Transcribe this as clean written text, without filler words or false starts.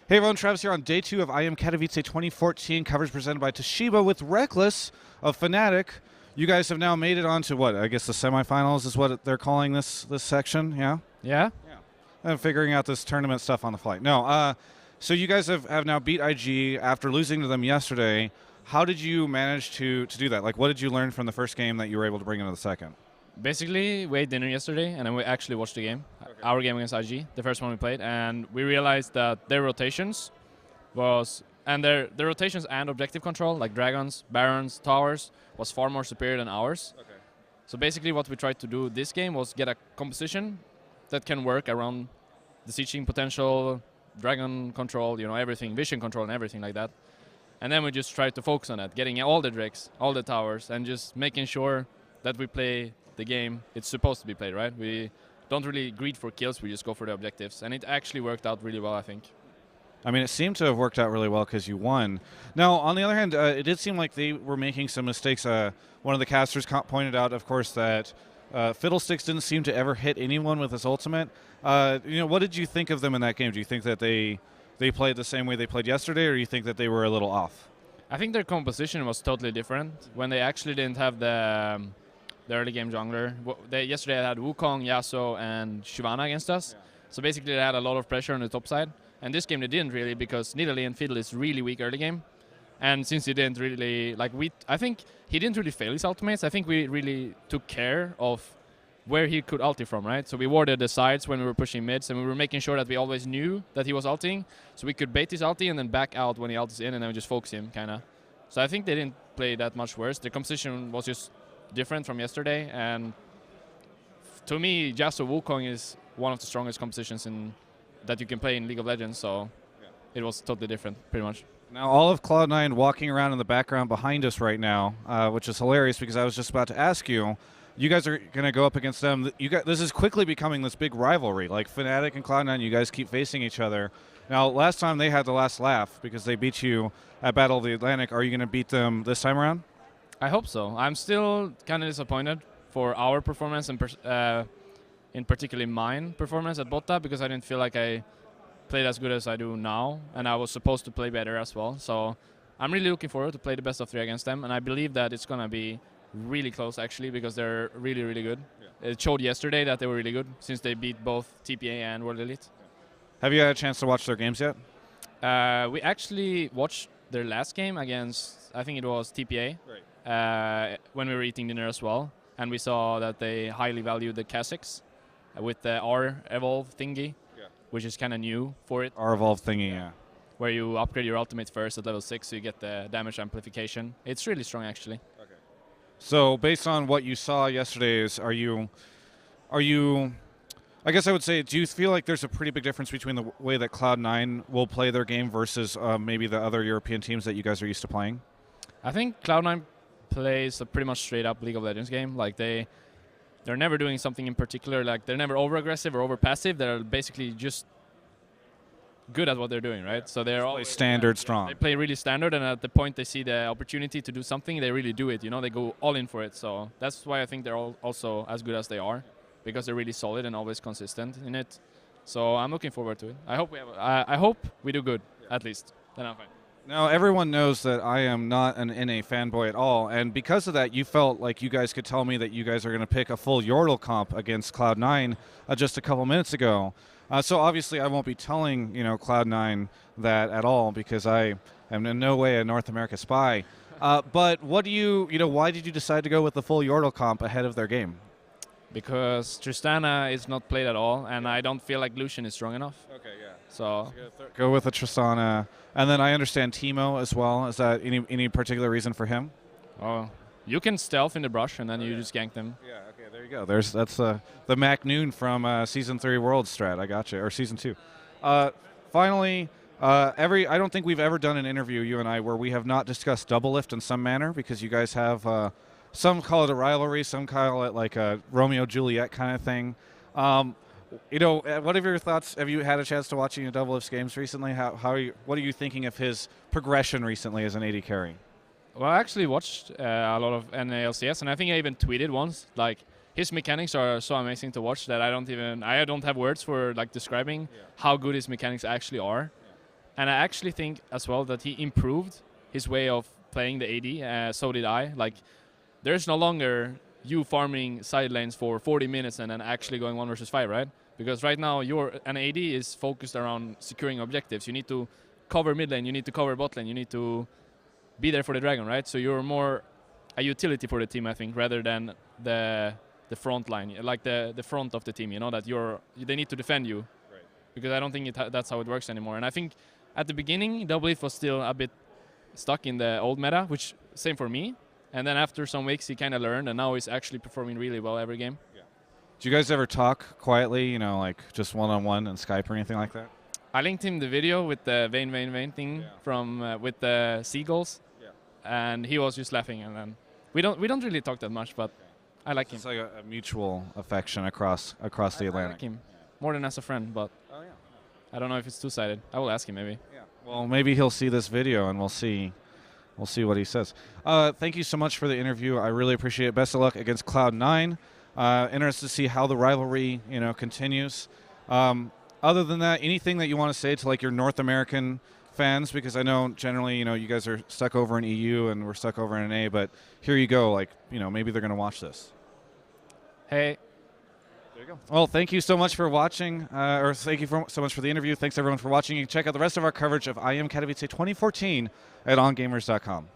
Hey everyone, Travis here on day 2 of IM Katowice 2014 coverage presented by Toshiba with Rekkles of Fnatic. You guys have now made it on to what? I guess the semifinals is what they're calling this section, yeah? Yeah. And figuring out this tournament stuff on the fly. No, so you guys have now beat IG after losing to them yesterday. How did you manage to do that? Like, what did you learn from the first game that you were able to bring into the second? Basically, we ate dinner yesterday, and then we actually watched the game, our game against IG, the first one we played, and we realized that their rotations their rotations and objective control, like dragons, barons, towers, was far more superior than ours. Okay. So basically, what we tried to do this game was get a composition that can work around the sieging potential, dragon control, everything, vision control, and everything like that. And then we just tried to focus on that, getting all the drakes, all the towers, and just making sure that we play the game it's supposed to be played, right? We don't really greed for kills, we just go for the objectives. And it actually worked out really well, I think. I mean, it seemed to have worked out really well because you won. Now, on the other hand, it did seem like they were making some mistakes. One of the casters pointed out, of course, that Fiddlesticks didn't seem to ever hit anyone with his ultimate. What did you think of them in that game? Do you think that they played the same way they played yesterday, or do you think that they were a little off? I think their composition was totally different. When they actually didn't have the early game jungler. Yesterday they had Wukong, Yasuo, and Shyvana against us. Yeah. So basically they had a lot of pressure on the top side. And this game they didn't really, because Nidalee and Fiddle is really weak early game. And since he didn't really, I think he didn't really fail his ultimates. I think we really took care of where he could ulti from, right? So we warded the sides when we were pushing mids, and we were making sure that we always knew that he was ulting, so we could bait his ulti and then back out when he ultis in, and then we just focus him, kind of. So I think they didn't play that much worse. The composition was just different from yesterday, and to me, Yasuo Wukong is one of the strongest compositions that you can play in League of Legends, so it was totally different, pretty much. Now, all of Cloud9 walking around in the background behind us right now, which is hilarious because I was just about to ask you, you guys are going to go up against them. This is quickly becoming this big rivalry. Like Fnatic and Cloud9, you guys keep facing each other. Now, last time they had the last laugh because they beat you at Battle of the Atlantic. Are you going to beat them this time around? I hope so. I'm still kind of disappointed for our performance and in particularly mine performance at Botta, because I didn't feel like I played as good as I do now, and I was supposed to play better as well. So I'm really looking forward to play the best of 3 against them, and I believe that it's going to be really close actually, because they're really, really good. Yeah. It showed yesterday that they were really good since they beat both TPA and World Elite. Yeah. Have you had a chance to watch their games yet? We actually watched their last game against, I think it was TPA. Right. When we were eating dinner as well, and we saw that they highly value the Kha'Zix with the R-Evolve thingy, which is kind of new for it. R-Evolve thingy, yeah. Where you upgrade your ultimate first at level 6, so you get the damage amplification. It's really strong, actually. Okay. So, based on what you saw yesterday, are you? I guess I would say, do you feel like there's a pretty big difference between the way that Cloud9 will play their game versus maybe the other European teams that you guys are used to playing? I think Cloud9 plays a pretty much straight up League of Legends game. Like they're never doing something in particular. Like they're never over aggressive or over passive. They're basically just good at what they're doing, right? Yeah. So they're always standard strong. They play really standard, and at the point they see the opportunity to do something, they really do it. They go all in for it. So that's why I think they're also as good as they are, because they're really solid and always consistent in it. So I'm looking forward to it. I hope we do good, at least. Then I'm fine. Now, everyone knows that I am not an NA fanboy at all, and because of that, you felt like you guys could tell me that you guys are going to pick a full Yordle comp against Cloud9 just a couple minutes ago. So obviously, I won't be telling Cloud9 that at all, because I am in no way a North America spy. But what do why did you decide to go with the full Yordle comp ahead of their game? Because Tristana is not played at all, and I don't feel like Lucian is strong enough. Okay, yeah. So go with the Tristana, and then I understand Teemo as well. Is that any particular reason for him? Oh, you can stealth in the brush, and then you just gank them. Yeah. Okay. There you go. That's the Mac Noon from Season 3 World Strat. I got you, or Season 2. Finally, I don't think we've ever done an interview, you and I, where we have not discussed DoubleLift in some manner, because you guys have. Some call it a rivalry, some call it like a Romeo-Juliet kind of thing. What are your thoughts? Have you had a chance to watch any of DoubleLift's games recently? What are you thinking of his progression recently as an AD carry? Well, I actually watched a lot of NALCS, and I think I even tweeted once, like, his mechanics are so amazing to watch that I don't have words for describing how good his mechanics actually are. And I actually think as well that he improved his way of playing the AD. So did I. Like, there's no longer you farming side lanes for 40 minutes and then actually going 1 versus 5, right? Because right now an AD is focused around securing objectives. You need to cover mid lane, you need to cover bot lane, you need to be there for the dragon, right? So you're more a utility for the team, I think, rather than the front line, like the front of the team. You know that they need to defend you, Right. because I don't think that's how it works anymore. And I think at the beginning, DoubleLift was still a bit stuck in the old meta, which same for me. And then after some weeks, he kind of learned, and now he's actually performing really well every game. Yeah. Do you guys ever talk quietly, you know, like just one-on-one on Skype or anything like that? I linked him the video with the Vayne thing from with the seagulls, and he was just laughing. And then we don't really talk that much, but I like him. It's like a mutual affection across the Atlantic. I like him more than as a friend, but I don't know if it's two-sided. I will ask him maybe. Yeah. Well, maybe he'll see this video and we'll see what he says. Thank you so much for the interview. I really appreciate it. Best of luck against Cloud9. Interested to see how the rivalry, you know, continues. Other than that, anything that you want to say to like your North American fans? Because I know generally, you know, you guys are stuck over in EU and we're stuck over in NA, but here you go. Like, you know, maybe they're going to watch this. Hey. There you go. Well, thank you so much for watching, or thank you so much for the interview. Thanks everyone for watching. You can check out the rest of our coverage of IM Katowice 2014 at ongamers.com.